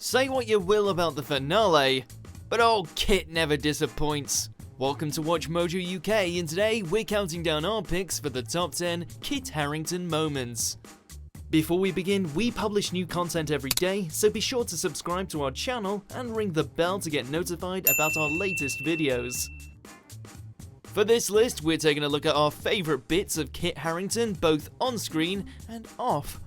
Say what you will about the finale, but old Kit never disappoints. Welcome to Watch Mojo UK, and today we're counting down our picks for the top 10 Kit Harington moments. Before we begin, we publish new content every day, so be sure to subscribe to our channel and ring the bell to get notified about our latest videos. For this list, we're taking a look at our favourite bits of Kit Harington, both on screen and off.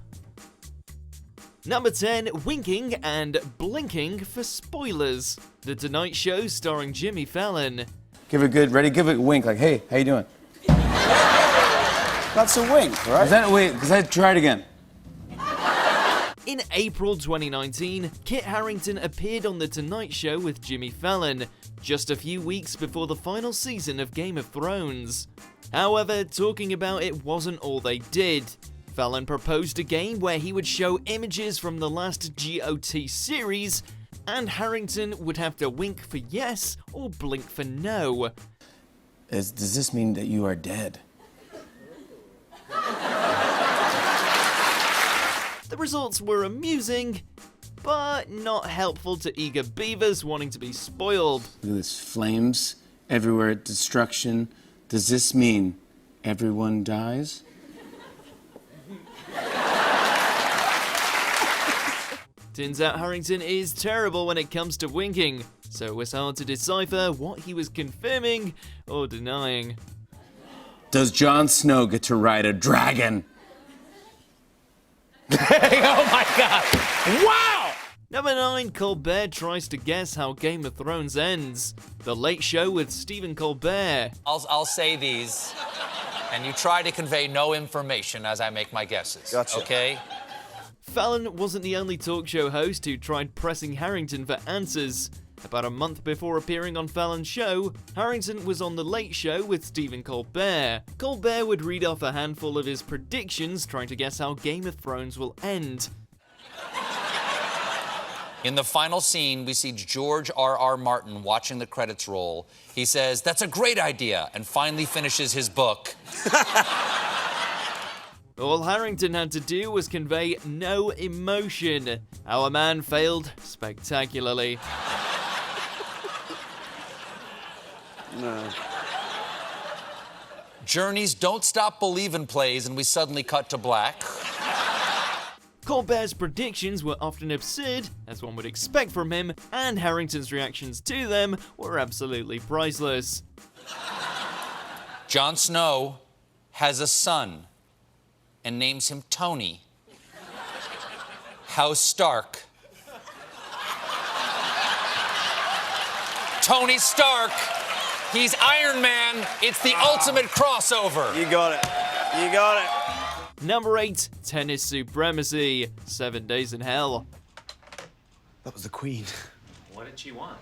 Number 10, winking and blinking for spoilers. The Tonight Show starring Jimmy Fallon. Give it good, ready, give it a wink, like, hey, how you doing? That's a wink, right? Is that a wink? Because I tried again. In April 2019, Kit Harington appeared on The Tonight Show with Jimmy Fallon, just a few weeks before the final season of Game of Thrones. However, talking about it wasn't all they did. Fallon proposed a game where he would show images from the last GOT series, and Harington would have to wink for yes or blink for no. Does this mean that you are dead? The results were amusing, but not helpful to eager beavers wanting to be spoiled. Look at this, flames everywhere, destruction. Does this mean everyone dies? Turns out Harington is terrible when it comes to winking, so it was hard to decipher what he was confirming or denying. Does Jon Snow get to ride a dragon? Oh my God! Wow! Number 9, Colbert tries to guess how Game of Thrones ends. The Late Show with Stephen Colbert. I'll say these, and you try to convey no information as I make my guesses. Gotcha. Okay? Fallon wasn't the only talk show host who tried pressing Harington for answers. About a month before appearing on Fallon's show, Harington was on The Late Show with Stephen Colbert. Colbert would read off a handful of his predictions, trying to guess how Game of Thrones will end. In the final scene, we see George R.R. Martin watching the credits roll. He says, "That's a great idea," and finally finishes his book. All Harington had to do was convey no emotion. Our man failed spectacularly. No. Journey's Don't Stop Believin' plays, and we suddenly cut to black. Colbert's predictions were often absurd, as one would expect from him, and Harington's reactions to them were absolutely priceless. Jon Snow has a son and names him Tony. House Stark. Tony Stark. He's Iron Man. It's the ultimate crossover. You got it. You got it. Number 8, Tennis Supremacy, 7 Days in Hell. That was the Queen. What did she want?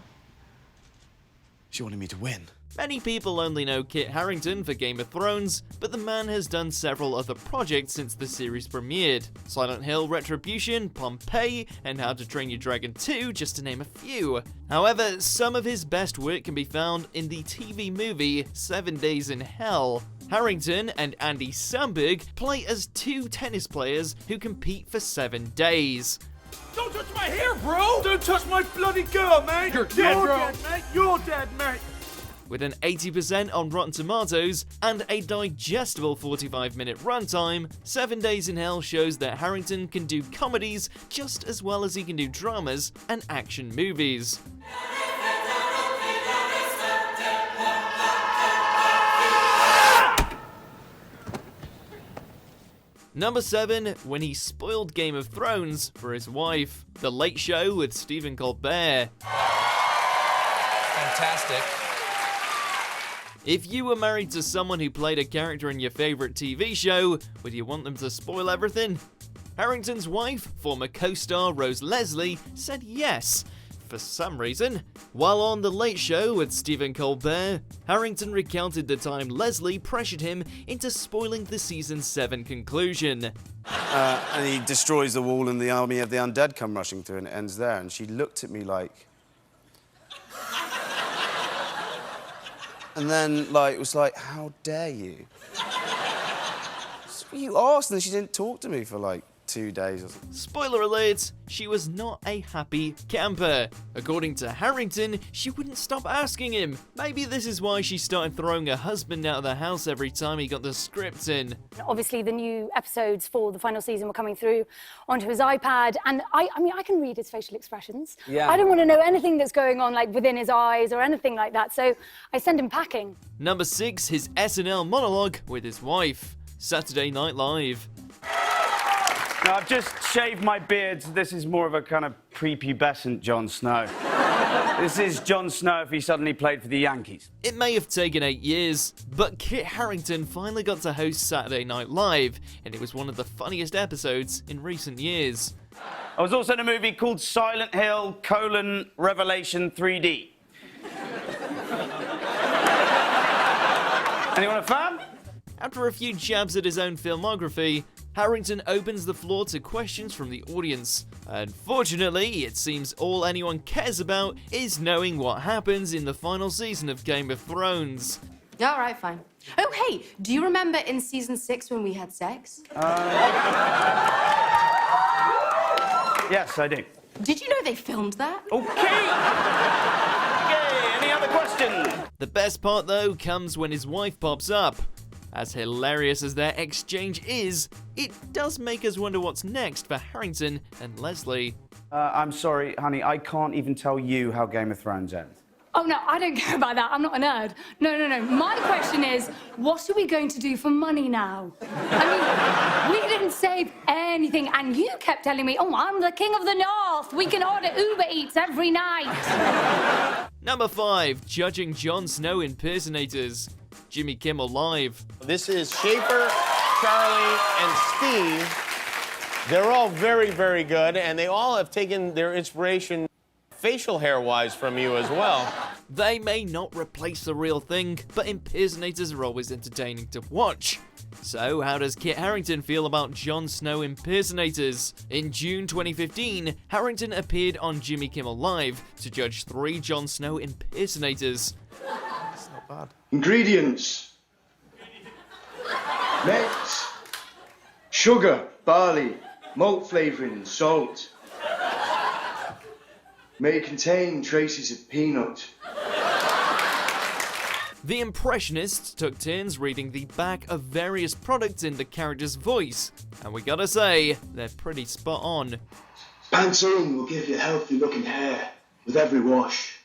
She wanted me to win. Many people only know Kit Harington for Game of Thrones, but the man has done several other projects since the series premiered. Silent Hill Retribution, Pompeii, and How to Train Your Dragon 2, just to name a few. However, some of his best work can be found in the TV movie 7 Days in Hell. Harington and Andy Samberg play as two tennis players who compete for 7 days. Don't touch my hair, bro! Don't touch my bloody girl, mate! You're dead, bro! Dead, mate! You're dead, mate! With an 80% on Rotten Tomatoes and a digestible 45-minute runtime, 7 Days in Hell shows that Harington can do comedies just as well as he can do dramas and action movies. Number 7, when he spoiled Game of Thrones for his wife. The Late Show with Stephen Colbert. Fantastic. If you were married to someone who played a character in your favorite TV show, would you want them to spoil everything? Harington's wife, former co-star Rose Leslie, said yes, for some reason. While on The Late Show with Stephen Colbert, Harington recounted the time Leslie pressured him into spoiling the season 7 conclusion. And he destroys the wall and the army of the undead come rushing through and it ends there. And she looked at me like... And then, like, it was like, how dare you? That's what you asked, and then she didn't talk to me for, like, 2 days or something. Spoiler alert, she was not a happy camper. According to Harington, she wouldn't stop asking him. Maybe this is why she started throwing her husband out of the house every time he got the script in. Obviously, the new episodes for the final season were coming through onto his iPad, and I mean, I can read his facial expressions. Yeah. I don't want to know anything that's going on, like, within his eyes or anything like that, so I send him packing. Number 6, his SNL monologue with his wife. Saturday Night Live. Now, I've just shaved my beard, so this is more of a kind of prepubescent Jon Snow. This is Jon Snow if he suddenly played for the Yankees. It may have taken 8 years, but Kit Harington finally got to host Saturday Night Live, and it was one of the funniest episodes in recent years. I was also in a movie called Silent Hill, Revelation 3D. Anyone a fan? After a few jabs at his own filmography, Harington opens the floor to questions from the audience. Unfortunately, it seems all anyone cares about is knowing what happens in the final season of Game of Thrones. All right, fine. Oh, hey, do you remember in season 6 when we had sex? Yes, I do. Did you know they filmed that? Okay! Okay, any other questions? The best part, though, comes when his wife pops up. As hilarious as their exchange is, it does make us wonder what's next for Harington and Leslie. I'm sorry, honey, I can't even tell you how Game of Thrones ends. Oh, no, I don't care about that. I'm not a nerd. No. My question is, what are we going to do for money now? I mean, we didn't save anything, and you kept telling me, oh, I'm the king of the north. We can order Uber Eats every night. Number 5, judging Jon Snow impersonators. Jimmy Kimmel Live. This is Schaefer, Charlie, and Steve. They're all very, very good, and they all have taken their inspiration facial hair-wise from you as well. They may not replace the real thing, but impersonators are always entertaining to watch. So how does Kit Harington feel about Jon Snow impersonators? In June 2015, Harington appeared on Jimmy Kimmel Live to judge 3 Jon Snow impersonators. It's not bad. Ingredients: maize, sugar, barley, malt flavouring, salt. May contain traces of peanut. The impressionists took turns reading the back of various products in the character's voice, and we gotta say, they're pretty spot on. Pantene will give you healthy looking hair with every wash.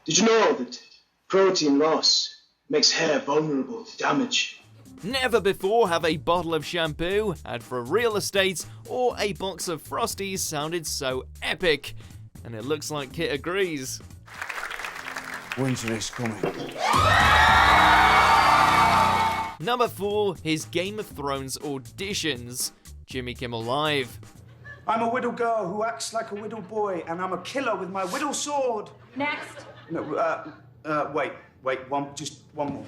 Did you know that protein loss makes hair vulnerable to damage? Never before have a bottle of shampoo, ad for real estate, or a box of Frosties sounded so epic. And it looks like Kit agrees. Winter is coming. Number 4, his Game of Thrones auditions. Jimmy Kimmel Live. I'm a widow girl who acts like a widow boy, and I'm a killer with my widow sword. Next. No, wait, just one more.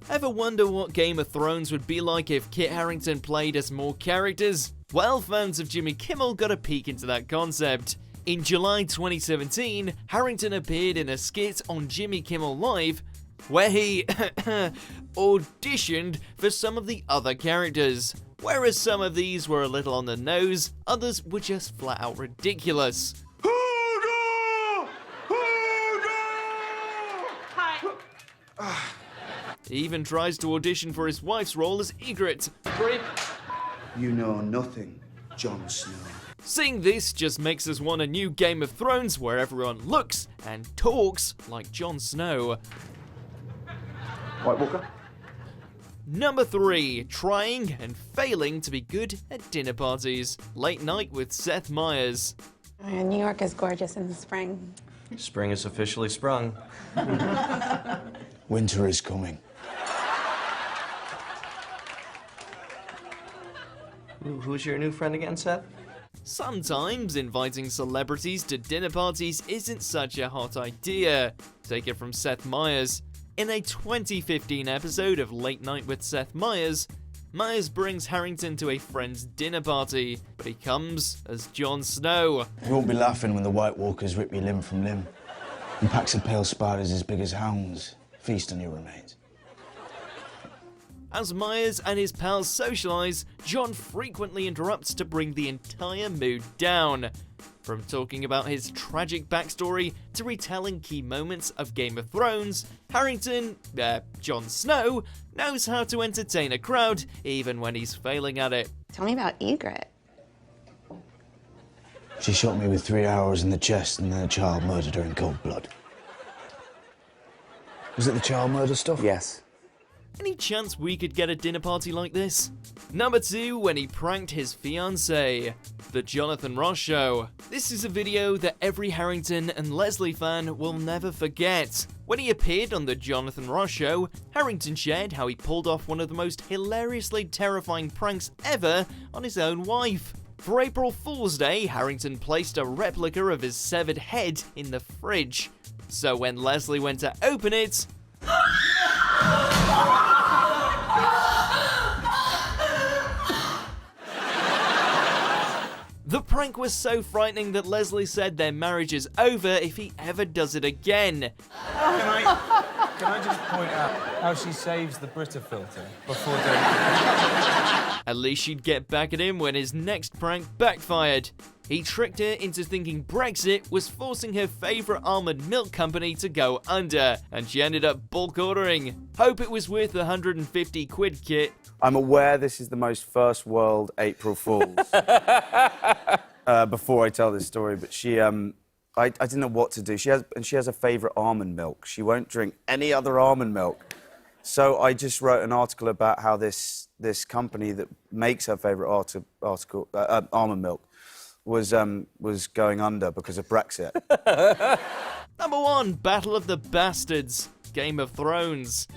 Ever wonder what Game of Thrones would be like if Kit Harington played as more characters? Well, fans of Jimmy Kimmel got a peek into that concept. In July 2017, Harington appeared in a skit on Jimmy Kimmel Live where he auditioned for some of the other characters. Whereas some of these were a little on the nose, others were just flat out ridiculous. He even tries to audition for his wife's role as Ygritte. You know nothing, Jon Snow. Seeing this just makes us want a new Game of Thrones where everyone looks and talks like Jon Snow. White Walker? Number 3, trying and failing to be good at dinner parties. Late Night with Seth Meyers. New York is gorgeous in the spring. Spring is officially sprung. Winter is coming. Who's your new friend again, Seth? Sometimes inviting celebrities to dinner parties isn't such a hot idea. Take it from Seth Meyers. In a 2015 episode of Late Night with Seth Meyers, Meyers brings Harington to a friend's dinner party, but he comes as Jon Snow. You won't be laughing when the White Walkers rip you limb from limb, and packs of pale spiders as big as hounds feast on your remains. As Myers and his pals socialise, Jon frequently interrupts to bring the entire mood down. From talking about his tragic backstory to retelling key moments of Game of Thrones, Jon Snow, knows how to entertain a crowd even when he's failing at it. Tell me about Egret. She shot me with 3 arrows in the chest and then a child murdered her in cold blood. Was it the child murder stuff? Yes. Any chance we could get a dinner party like this? Number 2, when he pranked his fiancée. The Jonathan Ross Show. This is a video that every Harington and Leslie fan will never forget. When he appeared on the Jonathan Ross Show, Harington shared how he pulled off one of the most hilariously terrifying pranks ever on his own wife. For April Fool's Day, Harington placed a replica of his severed head in the fridge. So when Leslie went to open it, the prank was so frightening that Leslie said their marriage is over if he ever does it again. Can I just point out how she saves the Brita filter before doing it? At least she'd get back at him when his next prank backfired. He tricked her into thinking Brexit was forcing her favourite almond milk company to go under, and she ended up bulk ordering. Hope it was worth the 150 quid, Kit. I'm aware this is the most first world April Fools before I tell this story, but she, I didn't know what to do. She has a favourite almond milk. She won't drink any other almond milk. So I just wrote an article about how this company that makes her favourite almond milk was going under because of Brexit. Number 1, Battle of the Bastards, Game of Thrones.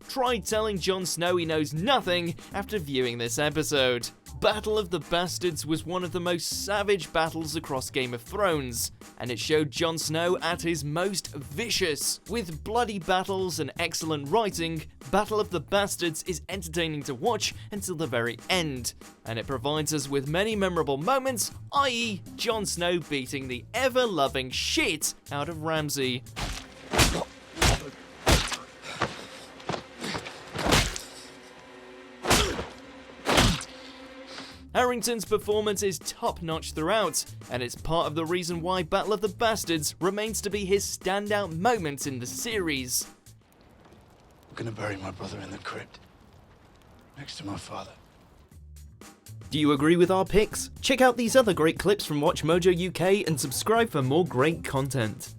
Try telling Jon Snow he knows nothing after viewing this episode. Battle of the Bastards was one of the most savage battles across Game of Thrones, and it showed Jon Snow at his most vicious. With bloody battles and excellent writing, Battle of the Bastards is entertaining to watch until the very end, and it provides us with many memorable moments, i.e. Jon Snow beating the ever-loving shit out of Ramsay. Harington's performance is top-notch throughout, and it's part of the reason why Battle of the Bastards remains to be his standout moment in the series. I'm gonna bury my brother in the crypt, next to my father. Do you agree with our picks? Check out these other great clips from Watch Mojo UK and subscribe for more great content.